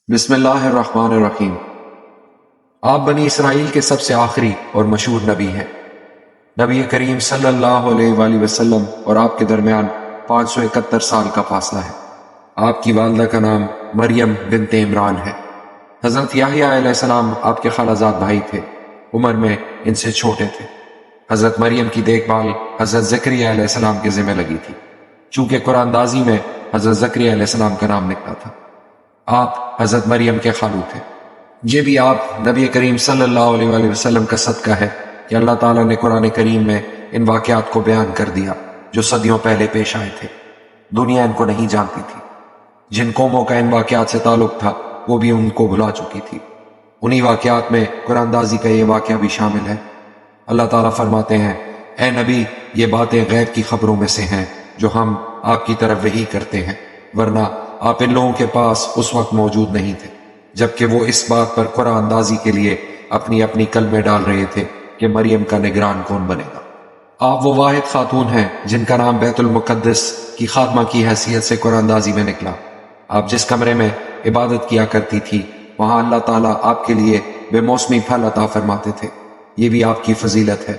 بسم اللہ الرحمن الرحیم۔ آپ بنی اسرائیل کے سب سے آخری اور مشہور نبی ہیں۔ نبی کریم صلی اللہ علیہ وآلہ وسلم اور آپ کے درمیان 571 سال کا فاصلہ ہے۔ آپ کی والدہ کا نام مریم بنت عمران ہے۔ حضرت یحییٰ علیہ السلام آپ کے خالازاد بھائی تھے، عمر میں ان سے چھوٹے تھے۔ حضرت مریم کی دیکھ بھال حضرت زکریا علیہ السلام کے ذمہ لگی تھی، چونکہ قرآن اندازی میں حضرت زکریا علیہ السلام کا نام نکلا تھا۔ آپ حضرت مریم کے خالو تھے۔ یہ بھی آپ نبی کریم صلی اللہ علیہ وآلہ وسلم کا صدقہ ہے کہ اللہ تعالیٰ نے قرآن کریم میں ان واقعات کو بیان کر دیا جو صدیوں پہلے پیش آئے تھے۔ دنیا ان کو نہیں جانتی تھی۔ جن قوموں کا ان واقعات سے تعلق تھا وہ بھی ان کو بھلا چکی تھی۔ انہی واقعات میں قرآن اندازی کا یہ واقعہ بھی شامل ہے۔ اللہ تعالیٰ فرماتے ہیں، اے نبی، یہ باتیں غیب کی خبروں میں سے ہیں جو ہم آپ کی طرف وحی کرتے ہیں، ورنہ آپ ان لوگوں کے پاس اس وقت موجود نہیں تھے جبکہ وہ اس بات پر قرآن اندازی کے لیے اپنی اپنی کلمے ڈال رہے تھے کہ مریم کا نگران کون بنے گا۔ آپ وہ واحد خاتون ہیں جن کا نام بیت المقدس کی خادمہ کی حیثیت سے قرآن اندازی میں نکلا۔ آپ جس کمرے میں عبادت کیا کرتی تھی وہاں اللہ تعالیٰ آپ کے لیے بے موسمی پھل عطا فرماتے تھے۔ یہ بھی آپ کی فضیلت ہے۔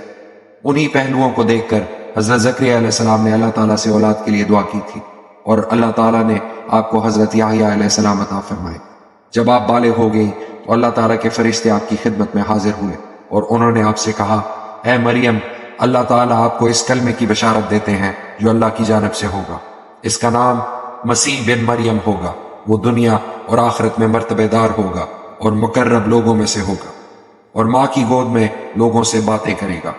انہی پہلوؤں کو دیکھ کر حضرت زکریا علیہ السلام نے اللہ تعالیٰ سے اولاد کے لیے دعا کی تھی، اور اللہ تعالیٰ نے آپ کو حضرت یحییٰ علیہ السلام عطا فرمائے۔ جب آپ بالغ ہو گئی تو اللہ تعالیٰ کے فرشتے آپ کی خدمت میں حاضر ہوئے اور انہوں نے آپ سے کہا، اے مریم، اللہ تعالیٰ آپ کو اس کلمے کی بشارت دیتے ہیں جو اللہ کی جانب سے ہوگا۔ اس کا نام مسیح بن مریم ہوگا۔ وہ دنیا اور آخرت میں مرتبہ دار ہوگا اور مقرب لوگوں میں سے ہوگا، اور ماں کی گود میں لوگوں سے باتیں کرے گا،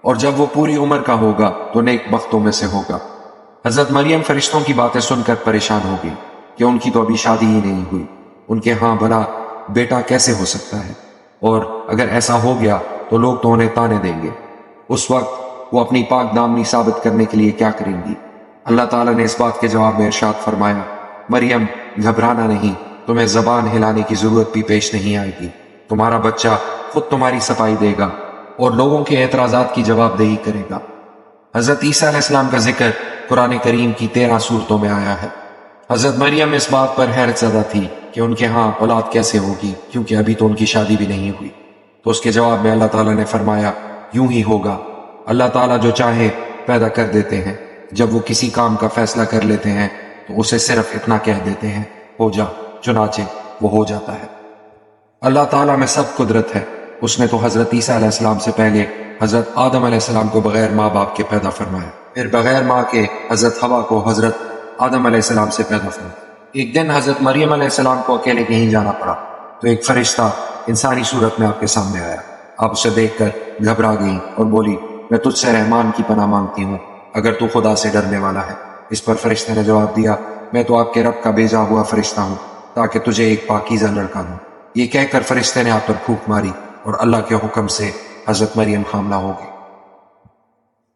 اور جب وہ پوری عمر کا ہوگا تو نیک بختوں میں سے ہوگا۔ حضرت مریم فرشتوں کی باتیں سن کر پریشان ہو گئی کہ ان کی تو ابھی شادی ہی نہیں ہوئی، ان کے ہاں بھلا بیٹا کیسے ہو سکتا ہے، اور اگر ایسا ہو گیا تو لوگ تو انہیں تانے دیں گے۔ اس وقت وہ اپنی پاک دامنی ثابت کرنے کے لیے کیا کریں گی؟ اللہ تعالیٰ نے اس بات کے جواب میں ارشاد فرمایا، مریم، گھبرانا نہیں، تمہیں زبان ہلانے کی ضرورت بھی پیش نہیں آئے گی۔ تمہارا بچہ خود تمہاری صفائی دے گا اور لوگوں کے اعتراضات کی جواب دہی کرے گا۔ حضرت عیسیٰ علیہ السلام کا ذکر قرآن کریم کی 13 سورتوں میں آیا ہے۔ حضرت مریم اس بات پر حیرت زدہ تھی کہ ان کے ہاں اولاد کیسے ہوگی، کیونکہ ابھی تو ان کی شادی بھی نہیں ہوئی۔ تو اس کے جواب میں اللہ تعالیٰ نے فرمایا، یوں ہی ہوگا، اللہ تعالیٰ جو چاہے پیدا کر دیتے ہیں۔ جب وہ کسی کام کا فیصلہ کر لیتے ہیں تو اسے صرف اتنا کہہ دیتے ہیں، ہو جا، چنانچہ وہ ہو جاتا ہے۔ اللہ تعالیٰ میں سب قدرت ہے۔ اس نے تو حضرت عیسیٰ علیہ السلام سے پہلے حضرت آدم علیہ السلام کو بغیر ماں باپ کے پیدا فرمایا، پھر بغیر ماں کے حضرت حوا کو حضرت آدم علیہ السلام سے پیدا فرمایا۔ ایک دن حضرت مریم علیہ السلام کو اکیلے کہیں جانا پڑا تو ایک فرشتہ انسانی صورت میں آپ کے سامنے آیا۔ آپ اسے دیکھ کر گھبرا گئی اور بولی، میں تجھ سے رحمان کی پناہ مانگتی ہوں اگر تو خدا سے ڈرنے والا ہے۔ اس پر فرشتے نے جواب دیا، میں تو آپ کے رب کا بھیجا ہوا فرشتہ ہوں تاکہ تجھے ایک پاکیزہ لڑکا دوں۔ یہ کہہ کر فرشتے نے آپ پر پھونک ماری اور اللہ کے حکم سے حضرت مریم حاملہ ہو گئی۔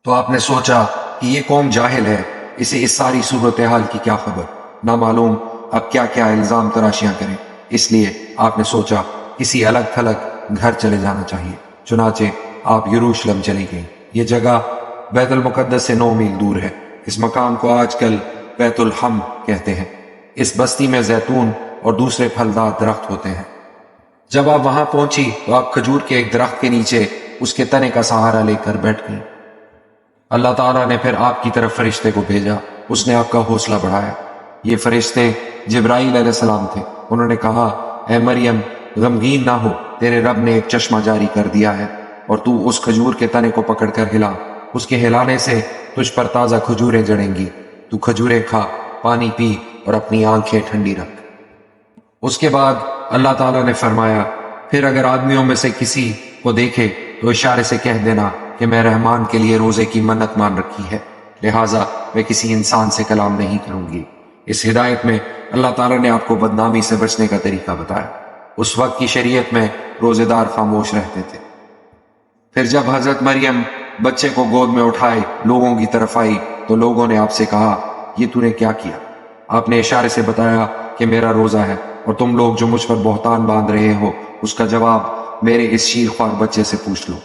تو آپ نے سوچا کہ یہ قوم جاہل ہے، اسے اس ساری صورتحال کی کیا خبر، نہ معلوم اب کیا کیا الزام تراشیاں کریں۔ اس لیے آپ نے سوچا کسی الگ تھلگ گھر چلے جانا چاہیے۔ چنانچہ آپ یروشلم چلی گئیں۔ یہ جگہ بیت المقدس سے 9 میل دور ہے۔ اس مقام کو آج کل بیت الحم کہتے ہیں۔ اس بستی میں زیتون اور دوسرے پھلدار درخت ہوتے ہیں۔ جب آپ وہاں پہنچی تو آپ کھجور کے ایک درخت کے نیچے اس کے تنے کا سہارا لے کر بیٹھ گئی۔ اللہ تعالیٰ نے پھر آپ کی طرف فرشتے کو بھیجا، اس نے آپ کا حوصلہ بڑھایا۔ یہ فرشتے جبرائیل علیہ السلام تھے۔ انہوں نے کہا، اے مریم، غمگین نہ ہو، تیرے رب نے ایک چشمہ جاری کر دیا ہے، اور تو اس کھجور کے تنے کو پکڑ کر ہلا۔ اس کے ہلانے سے تجھ پر تازہ کھجوریں جڑیں گی۔ تو کھجوریں کھا، پانی پی اور اپنی آنکھیں ٹھنڈی رکھ۔ اس کے بعد اللہ تعالیٰ نے فرمایا، پھر اگر آدمیوں میں سے کسی کو دیکھے تو اشارے سے کہہ دینا کہ میں رحمان کے لیے روزے کی منت مان رکھی ہے، لہٰذا میں کسی انسان سے کلام نہیں کروں گی۔ اس ہدایت میں اللہ تعالیٰ نے آپ کو بدنامی سے بچنے کا طریقہ بتایا۔ اس وقت کی شریعت میں روزے دار خاموش رہتے تھے۔ پھر جب حضرت مریم بچے کو گود میں اٹھائے لوگوں کی طرف آئی تو لوگوں نے آپ سے کہا، یہ تو نے کیا کیا؟ آپ نے اشارے سے بتایا کہ میرا روزہ ہے، اور تم لوگ جو مجھ پر بہتان باندھ رہے ہو اس کا جواب میرے اس شیر خوار بچے سے پوچھ لو۔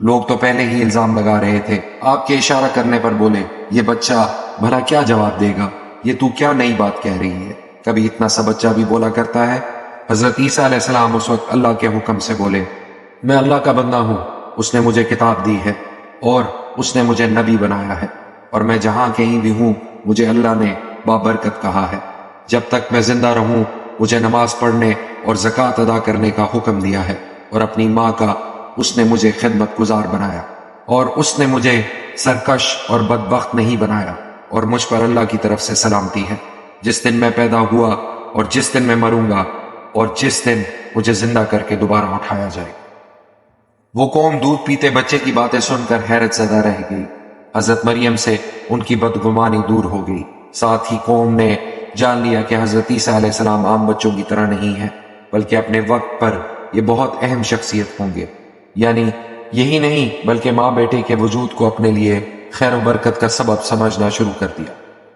لوگ تو پہلے ہی الزام لگا رہے تھے۔ آپ کے اشارہ کرنے پر بولے، یہ بچہ بھلا کیا جواب دے گا؟ یہ تو کیا نئی بات کہہ رہی ہے؟ کبھی اتنا سا بچہ بھی بولا کرتا ہے؟ حضرت عیسیٰ علیہ السلام اس وقت اللہ کے حکم سے بولے، میں اللہ کا بندہ ہوں، اس نے مجھے کتاب دی ہے اور اس نے مجھے نبی بنایا ہے، اور میں جہاں کہیں بھی ہوں مجھے اللہ نے بابرکت کہا ہے۔ جب تک میں زندہ رہوں مجھے نماز پڑھنے اور زکوٰۃ ادا کرنے کا حکم دیا ہے، اور اپنی ماں کا اس نے مجھے خدمت گزار بنایا، اور اس نے مجھے سرکش اور بدبخت نہیں بنایا، اور مجھ پر اللہ کی طرف سے سلامتی ہے، جس دن میں پیدا ہوا اور جس دن میں مروں گا اور جس دن مجھے زندہ کر کے دوبارہ اٹھایا جائے۔ وہ قوم دودھ پیتے بچے کی باتیں سن کر حیرت زدہ رہ گئی۔ حضرت مریم سے ان کی بدگمانی دور ہو گئی، ساتھ ہی قوم نے جان لیا کہ حضرت عیسیٰ علیہ السلام عام بچوں کی طرح نہیں ہے، بلکہ اپنے وقت پر یہ بہت اہم شخصیت ہوں گے۔ یعنی یہی نہیں بلکہ ماں بیٹے کے وجود کو اپنے لیے خیر و برکت کا سبب سمجھنا شروع کر دیا۔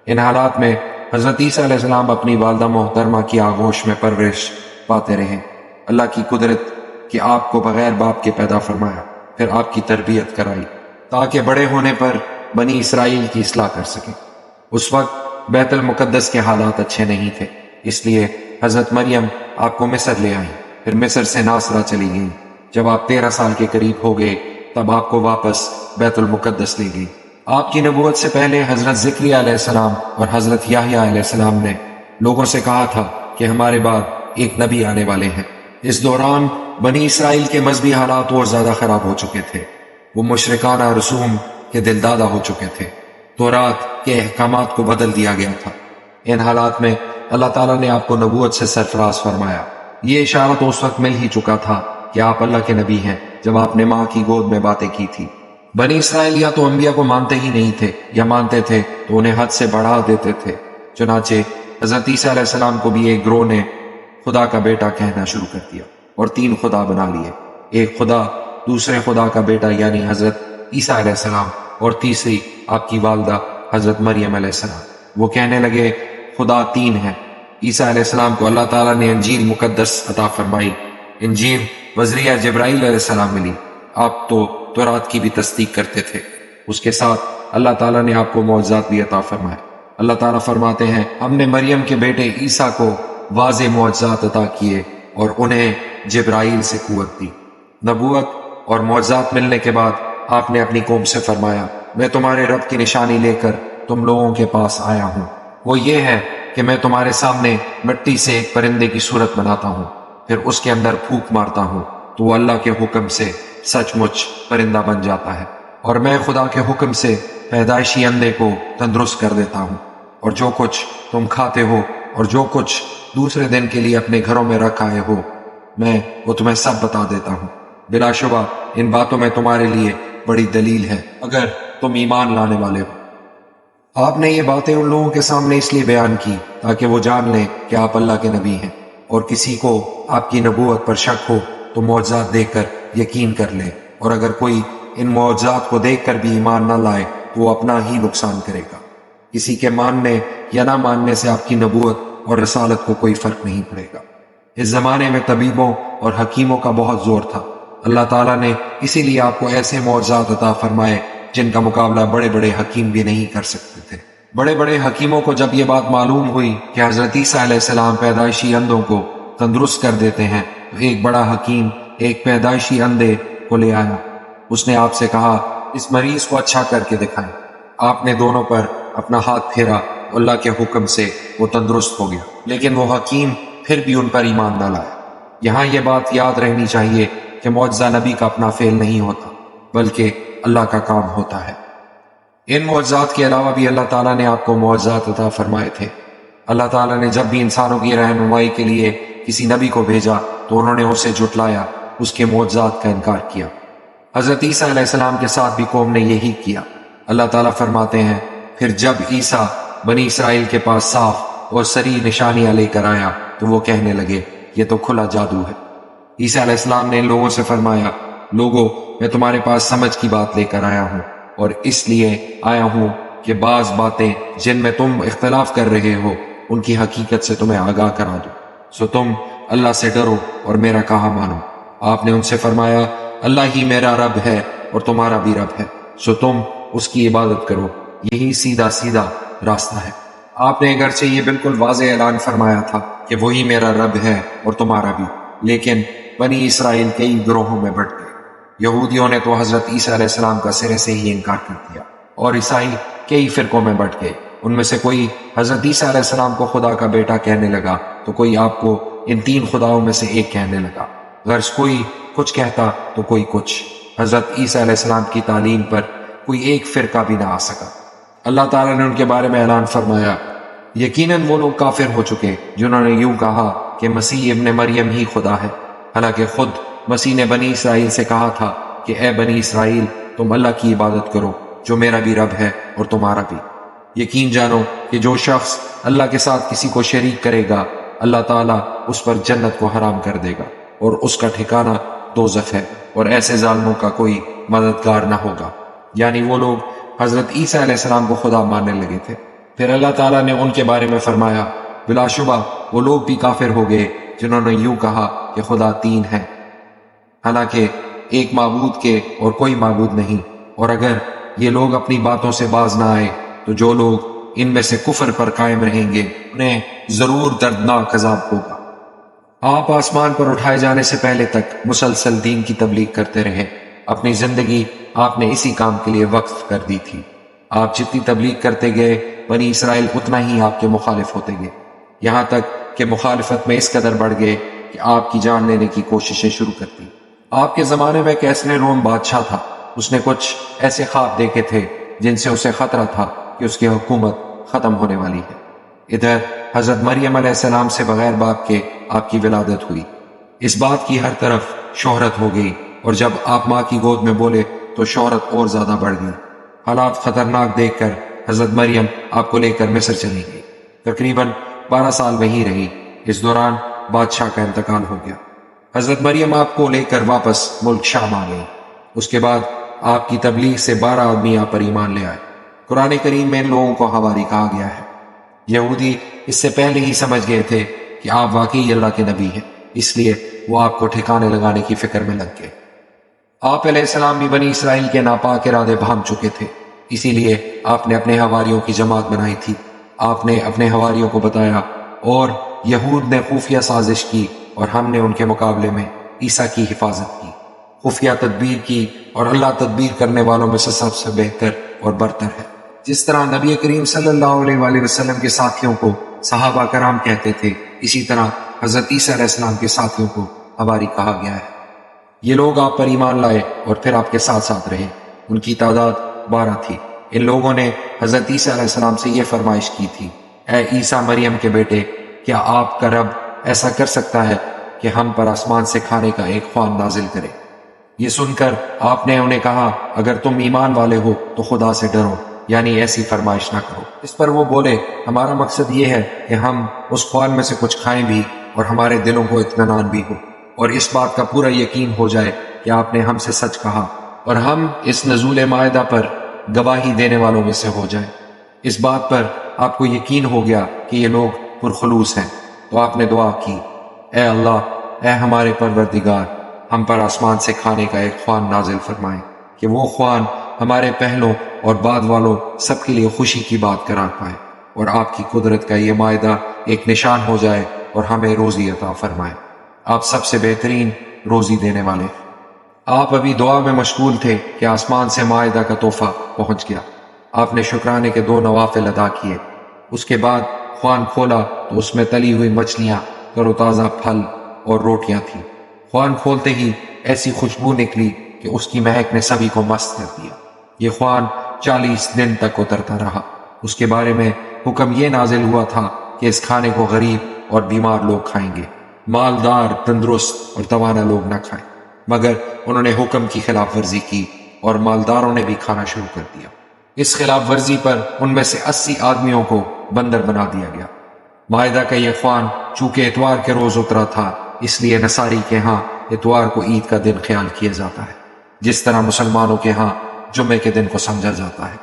ان حالات میں حضرت عیسیٰ علیہ السلام اپنی والدہ محترمہ کی آغوش میں پرورش پاتے رہے۔ اللہ کی قدرت کہ آپ کو بغیر باپ کے پیدا فرمایا، پھر آپ کی تربیت کرائی تاکہ بڑے ہونے پر بنی اسرائیل کی اصلاح کر سکیں۔ اس وقت بیت المقدس کے حالات اچھے نہیں تھے، اس لیے حضرت مریم آپ کو مصر لے آئیں، پھر مصر سے ناصرہ چلی گئیں۔ جب آپ 13 سال کے قریب ہو گئے تب آپ کو واپس بیت المقدس لے گئی۔ آپ کی نبوت سے پہلے حضرت زکریا علیہ السلام اور حضرت یحییٰ علیہ السلام نے لوگوں سے کہا تھا کہ ہمارے بعد ایک نبی آنے والے ہیں۔ اس دوران بنی اسرائیل کے مذہبی حالات اور زیادہ خراب ہو چکے تھے، وہ مشرکانہ رسوم کے دلدادہ ہو چکے تھے، تورات کے احکامات کو بدل دیا گیا تھا۔ ان حالات میں اللہ تعالیٰ نے آپ کو نبوت سے سرفراز فرمایا۔ یہ اشارہ تو اس وقت مل ہی چکا تھا کہ آپ اللہ کے نبی ہیں جب آپ نے ماں کی گود میں باتیں کی تھی۔ بنی اسرائیل یا تو انبیاء کو مانتے ہی نہیں تھے، یا مانتے تھے تو انہیں حد سے بڑھا دیتے تھے۔ چنانچہ حضرت عیسیٰ علیہ السلام کو بھی ایک گروہ نے خدا کا بیٹا کہنا شروع کر دیا اور 3 خدا بنا لیے، ایک خدا، دوسرے خدا کا بیٹا یعنی حضرت عیسیٰ علیہ السلام، اور تیسری آپ کی والدہ حضرت مریم علیہ السلام۔ وہ کہنے لگے خدا 3 ہے۔ عیسیٰ علیہ السلام کو اللہ تعالیٰ نے انجیل مقدس عطا فرمائی، انجیل وزریہ جبرائیل علیہ السلام ملی۔ آپ تو تورات کی بھی تصدیق کرتے تھے، اس کے ساتھ اللہ تعالیٰ نے آپ کو معجزات بھی عطا فرمائے۔ اللہ تعالیٰ فرماتے ہیں، ہم نے مریم کے بیٹے عیسیٰ کو واضح معجزات عطا کیے اور انہیں جبرائیل سے قوت دی۔ نبوت اور معجزات ملنے کے بعد آپ نے اپنی قوم سے فرمایا، میں تمہارے رب کی نشانی لے کر تم لوگوں کے پاس آیا ہوں۔ وہ یہ ہے کہ میں تمہارے سامنے مٹی سے ایک پرندے کی صورت بناتا ہوں، پھر اس کے اندر پھونک مارتا ہوں تو وہ اللہ کے حکم سے سچ مچ پرندہ بن جاتا ہے، اور میں خدا کے حکم سے پیدائشی اندھے کو تندرست کر دیتا ہوں، اور جو کچھ تم کھاتے ہو اور جو کچھ دوسرے دن کے لیے اپنے گھروں میں رکھ آئے ہو میں وہ تمہیں سب بتا دیتا ہوں۔ بلا شبہ ان باتوں میں تمہارے لیے بڑی دلیل ہے اگر تم ایمان لانے والے ہو۔ آپ نے یہ باتیں ان لوگوں کے سامنے اس لیے بیان کی تاکہ وہ جان لیں کہ آپ اللہ کے نبی ہیں، اور کسی کو آپ کی نبوت پر شک ہو تو معجزات دیکھ کر یقین کر لے، اور اگر کوئی ان معجزات کو دیکھ کر بھی ایمان نہ لائے تو وہ اپنا ہی نقصان کرے گا۔ کسی کے ماننے یا نہ ماننے سے آپ کی نبوت اور رسالت کو کوئی فرق نہیں پڑے گا۔ اس زمانے میں طبیبوں اور حکیموں کا بہت زور تھا، اللہ تعالیٰ نے اسی لیے آپ کو ایسے معجزات عطا فرمائے جن کا مقابلہ بڑے بڑے حکیم بھی نہیں کر سکتے تھے۔ بڑے بڑے حکیموں کو جب یہ بات معلوم ہوئی کہ حضرت عیسیٰ علیہ السلام پیدائشی اندھوں کو تندرست کر دیتے ہیں تو ایک بڑا حکیم ایک پیدائشی اندھے کو لے آیا۔ اس نے آپ سے کہا، اس مریض کو اچھا کر کے دکھائیں۔ آپ نے دونوں پر اپنا ہاتھ پھیرا، اللہ کے حکم سے وہ تندرست ہو گیا، لیکن وہ حکیم پھر بھی ان پر ایمان نہ لایا۔ یہاں یہ بات یاد رہنی چاہیے کہ معجزہ نبی کا اپنا فعل نہیں ہوتا بلکہ اللہ کا کام ہوتا ہے۔ ان معجزات کے علاوہ بھی اللہ تعالیٰ نے آپ کو معجزات عطا فرمائے تھے۔ اللہ تعالیٰ نے جب بھی انسانوں کی رہنمائی کے لیے کسی نبی کو بھیجا تو انہوں نے اسے جھٹلایا، اس کے معجزات کا انکار کیا۔ حضرت عیسیٰ علیہ السلام کے ساتھ بھی قوم نے یہی کیا۔ اللہ تعالیٰ فرماتے ہیں، پھر جب عیسیٰ بنی اسرائیل کے پاس صاف اور صریح نشانیاں لے کر آیا تو وہ کہنے لگے، یہ تو کھلا جادو ہے۔ عیسیٰ علیہ السلام نے ان لوگوں سے فرمایا، لوگو میں تمہارے پاس سمجھ کی بات لے کر آیا ہوں، اور اس لیے آیا ہوں کہ بعض باتیں جن میں تم اختلاف کر رہے ہو ان کی حقیقت سے تمہیں آگاہ کرا دوں، سو تم اللہ سے ڈرو اور میرا کہا مانو۔ آپ نے ان سے فرمایا، اللہ ہی میرا رب ہے اور تمہارا بھی رب ہے، سو تم اس کی عبادت کرو، یہی سیدھا سیدھا راستہ ہے۔ آپ نے اگرچہ یہ بالکل واضح اعلان فرمایا تھا کہ وہی میرا رب ہے اور تمہارا بھی، لیکن بنی اسرائیل کئی گروہوں میں بٹ گئے۔ یہودیوں نے تو حضرت عیسیٰ علیہ السلام کا سرے سے ہی انکار کر دیا، اور عیسائی کئی فرقوں میں بٹ گئے۔ ان میں سے کوئی حضرت عیسیٰ علیہ السلام کو خدا کا بیٹا کہنے لگا تو کوئی آپ کو ان 3 خداؤں میں سے ایک کہنے لگا۔ غرض کوئی کچھ کہتا تو کوئی کچھ۔ حضرت عیسیٰ علیہ السلام کی تعلیم پر کوئی ایک فرقہ بھی نہ آ سکا۔ اللہ تعالیٰ نے ان کے بارے میں اعلان فرمایا، یقیناً وہ لوگ کافر ہو چکے جنہوں نے یوں کہا کہ مسیح ابن مریم ہی خدا ہے، حالانکہ خود مسیح نے بنی اسرائیل سے کہا تھا کہ اے بنی اسرائیل، تم اللہ کی عبادت کرو جو میرا بھی رب ہے اور تمہارا بھی۔ یقین جانو کہ جو شخص اللہ کے ساتھ کسی کو شریک کرے گا، اللہ تعالیٰ اس پر جنت کو حرام کر دے گا اور اس کا ٹھکانہ دوزخ ہے، اور ایسے ظالموں کا کوئی مددگار نہ ہوگا۔ یعنی وہ لوگ حضرت عیسیٰ علیہ السلام کو خدا ماننے لگے تھے۔ پھر اللہ تعالیٰ نے ان کے بارے میں فرمایا، بلا شبہ وہ لوگ بھی کافر ہو گئے جنہوں نے یوں کہا کہ خدا 3 ہے، حالانکہ ایک معبود کے اور کوئی معبود نہیں۔ اور اگر یہ لوگ اپنی باتوں سے باز نہ آئے تو جو لوگ ان میں سے کفر پر قائم رہیں گے انہیں ضرور دردناک عذاب ہوگا۔ آپ آسمان پر اٹھائے جانے سے پہلے تک مسلسل دین کی تبلیغ کرتے رہے۔ اپنی زندگی آپ نے اسی کام کے لیے وقف کر دی تھی۔ آپ جتنی تبلیغ کرتے گئے، بنی اسرائیل اتنا ہی آپ کے مخالف ہوتے گئے، یہاں تک کہ مخالفت میں اس قدر بڑھ گئے کہ آپ کی جان لینے کی کوششیں شروع کر دی۔ آپ کے زمانے میں کیسر روم بادشاہ تھا۔ اس نے کچھ ایسے خواب دیکھے تھے جن سے اسے خطرہ تھا کہ اس کی حکومت ختم ہونے والی ہے۔ ادھر حضرت مریم علیہ السلام سے بغیر باپ کے آپ کی ولادت ہوئی۔ اس بات کی ہر طرف شہرت ہو گئی، اور جب آپ ماں کی گود میں بولے تو شہرت اور زیادہ بڑھ گئی۔ حالات خطرناک دیکھ کر حضرت مریم آپ کو لے کر مصر چلی گئی۔ تقریباً 12 سال وہیں رہی۔ اس دوران بادشاہ کا انتقال ہو گیا۔ حضرت مریم آپ کو لے کر واپس ملک شام آ گئی۔ اس کے بعد آپ کی تبلیغ سے 12 آدمی آپ پر ایمان لے آئے۔ قرآن کریم میں ان لوگوں کو حواری کہا گیا ہے۔ یہودی اس سے پہلے ہی سمجھ گئے تھے کہ آپ واقعی اللہ کے نبی ہیں، اس لیے وہ آپ کو ٹھکانے لگانے کی فکر میں لگ گئے۔ آپ علیہ السلام بھی بنی اسرائیل کے ناپاک ارادے بھانپ چکے تھے، اسی لیے آپ نے اپنے حواریوں کی جماعت بنائی تھی۔ آپ نے اپنے حواریوں کو بتایا، اور یہود نے خفیہ سازش کی اور ہم نے ان کے مقابلے میں عیسیٰ کی حفاظت کی۔ خفیہ تدبیر کی، اور اللہ تدبیر کرنے والوں میں سے سب سے بہتر اور برتر ہے۔ جس طرح نبی کریم صلی اللہ علیہ وآلہ وسلم کے ساتھیوں کو صحابہ کرام کہتے تھے، اسی طرح حضرت عیسیٰ علیہ السلام کے ساتھیوں کو حواری کہا گیا ہے۔ یہ لوگ آپ پر ایمان لائے اور پھر آپ کے ساتھ ساتھ رہے۔ ان کی تعداد 12 تھی۔ ان لوگوں نے حضرت عیسیٰ علیہ السلام سے یہ فرمائش کی تھی، اے عیسیٰ مریم کے بیٹے، کیا آپ کا رب ایسا کر سکتا ہے کہ ہم پر آسمان سے کھانے کا ایک خوان نازل کرے؟ یہ سن کر آپ نے انہیں کہا، اگر تم ایمان والے ہو تو خدا سے ڈرو، یعنی ایسی فرمائش نہ کرو۔ اس پر وہ بولے، ہمارا مقصد یہ ہے کہ ہم اس خوان میں سے کچھ کھائیں بھی اور ہمارے دلوں کو اطمینان بھی ہو، اور اس بات کا پورا یقین ہو جائے کہ آپ نے ہم سے سچ کہا، اور ہم اس نزول مائدہ پر گواہی دینے والوں میں سے ہو جائیں۔ اس بات پر آپ کو یقین ہو گیا کہ یہ لوگ پرخلوص ہیں، تو آپ نے دعا کی، اے اللہ، اے ہمارے پروردگار، ہم پر آسمان سے کھانے کا ایک خوان نازل فرمائیں کہ وہ خوان ہمارے پہلوں اور بعد والوں سب کے لیے خوشی کی بات قرار پائے، اور آپ کی قدرت کا یہ معاہدہ ایک نشان ہو جائے اور ہمیں روزی عطا فرمائے۔ آپ سب سے بہترین روزی دینے والے۔ آپ ابھی دعا میں مشغول تھے کہ آسمان سے معاہدہ کا تحفہ پہنچ گیا۔ آپ نے شکرانے کے 2 نوافل ادا کیے۔ اس کے بعد خوان کھولا تو اس میں تلی ہوئی مچھلیاں، تر و تازہ پھل اور روٹیاں تھیں۔ خوان کھولتے ہی ایسی خوشبو نکلی کہ اس کی مہک نے سبھی کو مست کر دیا۔ یہ خوان 40 دن تک اترتا رہا۔ اس کے بارے میں حکم یہ نازل ہوا تھا کہ اس کھانے کو غریب اور بیمار لوگ کھائیں گے، مالدار، تندرست اور توانا لوگ نہ کھائیں۔ مگر انہوں نے حکم کی خلاف ورزی کی اور مالداروں نے بھی کھانا شروع کر دیا۔ اس خلاف ورزی پر ان میں سے 80 آدمیوں کو بندر بنا دیا گیا۔ معاہدہ کا یہ خوان چونکہ اتوار کے روز اترا تھا، اس لیے نصاری کے ہاں اتوار کو عید کا دن خیال کیا جاتا ہے، جس طرح مسلمانوں کے ہاں جمعے کے دن کو سمجھا جاتا ہے۔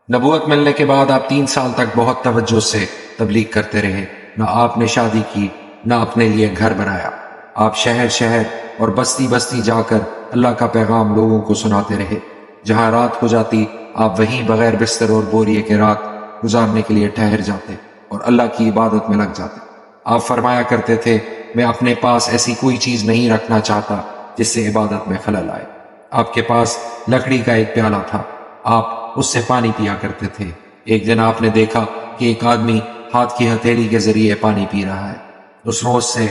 نبوت ملنے کے بعد آپ 3 سال تک بہت توجہ سے تبلیغ کرتے رہے۔ نہ آپ نے شادی کی، نہ اپنے لیے گھر بنایا۔ آپ شہر شہر اور بستی بستی جا کر اللہ کا پیغام لوگوں کو سناتے رہے۔ جہاں رات ہو جاتی آپ وہیں بغیر بستر اور بوریے کے رات گزارنے کے لیے ٹھہر جاتے اور اللہ کی عبادت میں لگ جاتے۔ آپ فرمایا کرتے تھے، میں اپنے پاس ایسی کوئی چیز نہیں رکھنا چاہتا جس سے عبادت میں خلل آئے۔ آپ کے پاس لکڑی کا ایک پیالہ تھا، آپ اس سے پانی پیا کرتے تھے۔ ایک دن آپ نے دیکھا کہ ایک آدمی ہاتھ کی ہتھیلی کے ذریعے پانی پی رہا ہے۔ اس روز سے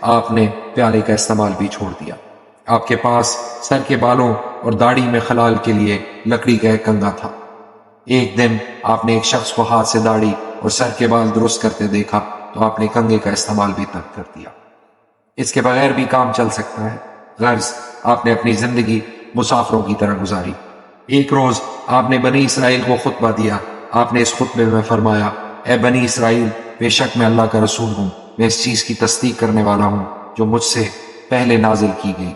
آپ نے پیالے کا استعمال بھی چھوڑ دیا۔ آپ کے پاس سر کے بالوں اور داڑھی میں خلال کے لیے لکڑی کا ایک کنگا تھا۔ ایک دن آپ نے ایک شخص کو ہاتھ سے داڑھی اور سر کے بال درست کرتے دیکھا تو آپ نے کنگے کا استعمال بھی ترک کر دیا۔ اس کے بغیر بھی کام چل سکتا ہے۔ غرض آپ نے اپنی زندگی مسافروں کی طرح گزاری۔ ایک روز آپ نے بنی اسرائیل کو خطبہ دیا۔ آپ نے اس خطبے میں فرمایا، اے بنی اسرائیل، بے شک میں اللہ کا رسول ہوں، میں اس چیز کی تصدیق کرنے والا ہوں جو مجھ سے پہلے نازل کی گئی۔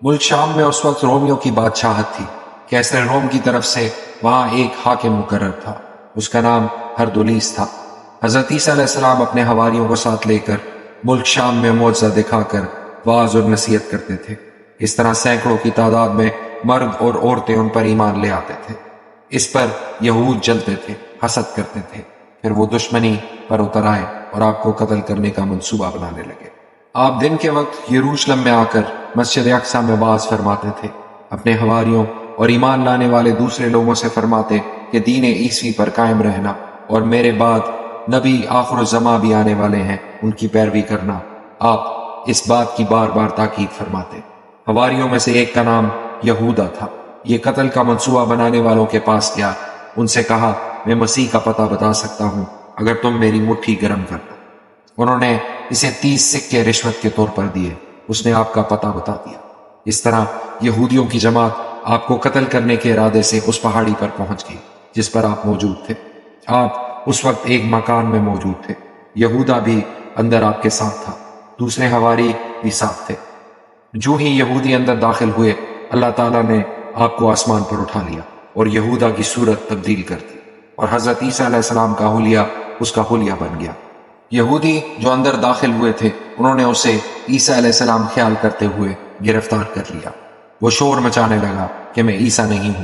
ملک شام میں اس وقت رومیوں کی بادشاہت تھی۔ کیسر روم کی طرف سے وہاں ایک حاکم مقرر تھا، اس کا نام ہردولیس تھا۔ حضرت عیسیٰ علیہ السلام اپنے حواریوں کو ساتھ لے کر ملک شام میں معجزہ دکھا کر وعظ اور نصیحت کرتے تھے۔ اس طرح سینکڑوں کی تعداد میں مرد اور عورتیں ان پر ایمان لے آتے تھے۔ اس پر یہود جلتے تھے، حسد کرتے تھے، پھر وہ دشمنی پر اتر آئے اور آپ کو قتل کرنے کا منصوبہ بنانے لگے۔ آپ دن کے وقت یروشلم میں آ کر مسجد اقصیٰ میں وعظ فرماتے تھے۔ اپنے حواریوں اور ایمان لانے والے دوسرے لوگوں سے فرماتے کہ دین عیسوی پر قائم رہنا اور میرے بعد نبی آخر الزماں بھی آنے والے ہیں، ان کی پیروی کرنا۔ آپ اس بات کی بار بار تاکید فرماتے۔ حواریوں میں سے ایک کا نام یہودا تھا۔ یہ قتل کا منصوبہ بنانے والوں کے پاس گیا، ان سے کہا، میں مسیح کا پتہ بتا سکتا ہوں اگر تم میری مٹھی گرم کر دو۔ انہوں نے اسے 30 سکے رشوت کے طور پر دیے۔ اس نے آپ کا پتہ بتا دیا۔ اس طرح یہودیوں کی جماعت آپ کو قتل کرنے کے ارادے سے اس پہاڑی پر پہنچ گئی جس پر آپ موجود تھے۔ آپ اس وقت ایک مکان میں موجود تھے۔ یہودا بھی اندر آپ کے ساتھ تھا، دوسرے حواری بھی ساتھ تھے۔ جو ہی یہودی اندر داخل ہوئے، اللہ تعالیٰ نے آپ کو آسمان پر اٹھا لیا اور یہودا کی صورت تبدیل کر دی، اور حضرت عیسیٰ علیہ السلام کا حلیہ اس کا حلیہ بن گیا۔ یہودی جو اندر داخل ہوئے تھے، انہوں نے اسے عیسیٰ علیہ السلام خیال کرتے ہوئے گرفتار کر لیا۔ وہ شور مچانے لگا کہ میں عیسیٰ نہیں ہوں،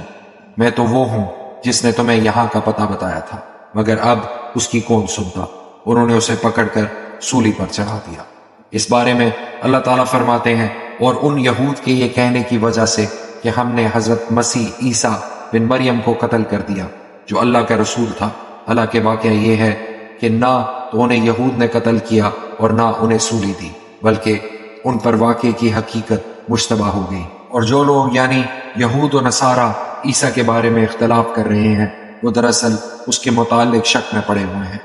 میں تو وہ ہوں جس نے تمہیں یہاں کا پتہ بتایا تھا، مگر اب اس کی کون سنتا۔ انہوں نے اسے پکڑ کر سولی پر چڑھا دیا۔ اس بارے میں اللہ تعالیٰ فرماتے ہیں، اور ان یہود کے یہ کہنے کی وجہ سے کہ ہم نے حضرت مسیح عیسیٰ بن مریم کو قتل کر دیا جو اللہ کا رسول تھا، حالانکہ واقعہ یہ ہے کہ نہ تو انہیں یہود نے قتل کیا اور نہ انہیں سولی دی، بلکہ ان پر واقعے کی حقیقت مشتبہ ہو گئی۔ اور جو لوگ یعنی یہود و نصارہ عیسیٰ کے بارے میں اختلاف کر رہے ہیں، وہ دراصل اس کے متعلق شک میں پڑے ہوئے ہیں۔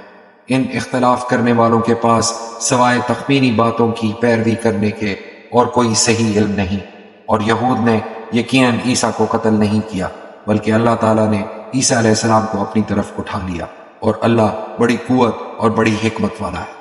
ان اختلاف کرنے والوں کے پاس سوائے تخمینی باتوں کی پیروی کرنے کے اور کوئی صحیح علم نہیں، اور یہود نے یقیناً عیسیٰ کو قتل نہیں کیا، بلکہ اللہ تعالیٰ نے عیسیٰ علیہ السلام کو اپنی طرف اٹھا لیا، اور اللہ بڑی قوت اور بڑی حکمت والا ہے۔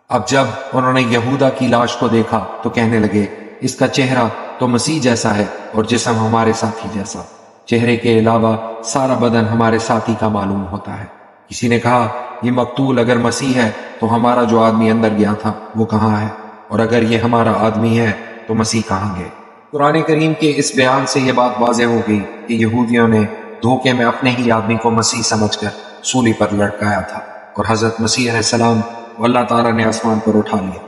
اب جب انہوں نے یہودا کی لاش کو دیکھا تو کہنے لگے، اس کا چہرہ تو مسیح جیسا ہے اور جسم ہمارے ساتھی جیسا، چہرے کے علاوہ سارا بدن ہمارے ساتھی کا معلوم ہوتا ہے۔ کسی نے کہا، یہ مقتول اگر مسیح ہے تو ہمارا جو آدمی اندر گیا تھا وہ کہاں ہے؟ اور اگر یہ ہمارا آدمی ہے تو مسیح کہاں گئے؟ قرآن کریم کے اس بیان سے یہ بات واضح ہو گئی کہ یہودیوں نے دھوکے میں اپنے ہی آدمی کو مسیح سمجھ کر سولی پر لٹکایا تھا، اور حضرت مسیح علیہ السلام کو اللہ تعالیٰ نے آسمان پر اٹھا لیا،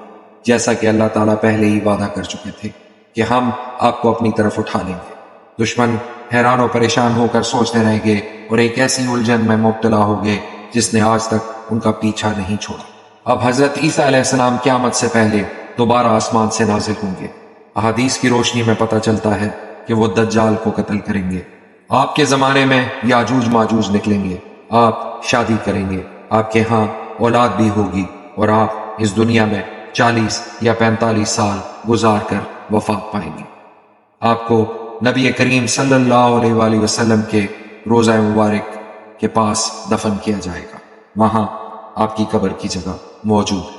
جیسا کہ اللہ تعالیٰ پہلے ہی وعدہ کر چکے تھے کہ ہم آپ کو اپنی طرف اٹھا لیں گے۔ دشمن حیران و پریشان ہو کر سوچتے رہ گئے اور ایک ایسی الجھن میں مبتلا ہو گئے جس نے آج تک ان کا پیچھا نہیں چھوڑا۔ اب حضرت عیسیٰ علیہ السلام قیامت سے پہلے دوبارہ آسمان سے نازل ہوں گے۔ احادیث کی روشنی میں پتہ چلتا ہے کہ وہ دجال کو قتل کریں گے۔ آپ کے زمانے میں یاجوج ماجوج نکلیں گے، آپ شادی کریں گے، آپ کے ہاں اولاد بھی ہوگی، اور آپ اس دنیا میں 40 یا 45 سال گزار کر وفات پائیں گے۔ آپ کو نبی کریم صلی اللہ علیہ وآلہ وسلم کے روضہ مبارک کے پاس دفن کیا جائے گا، وہاں آپ کی قبر کی جگہ موجود ہے۔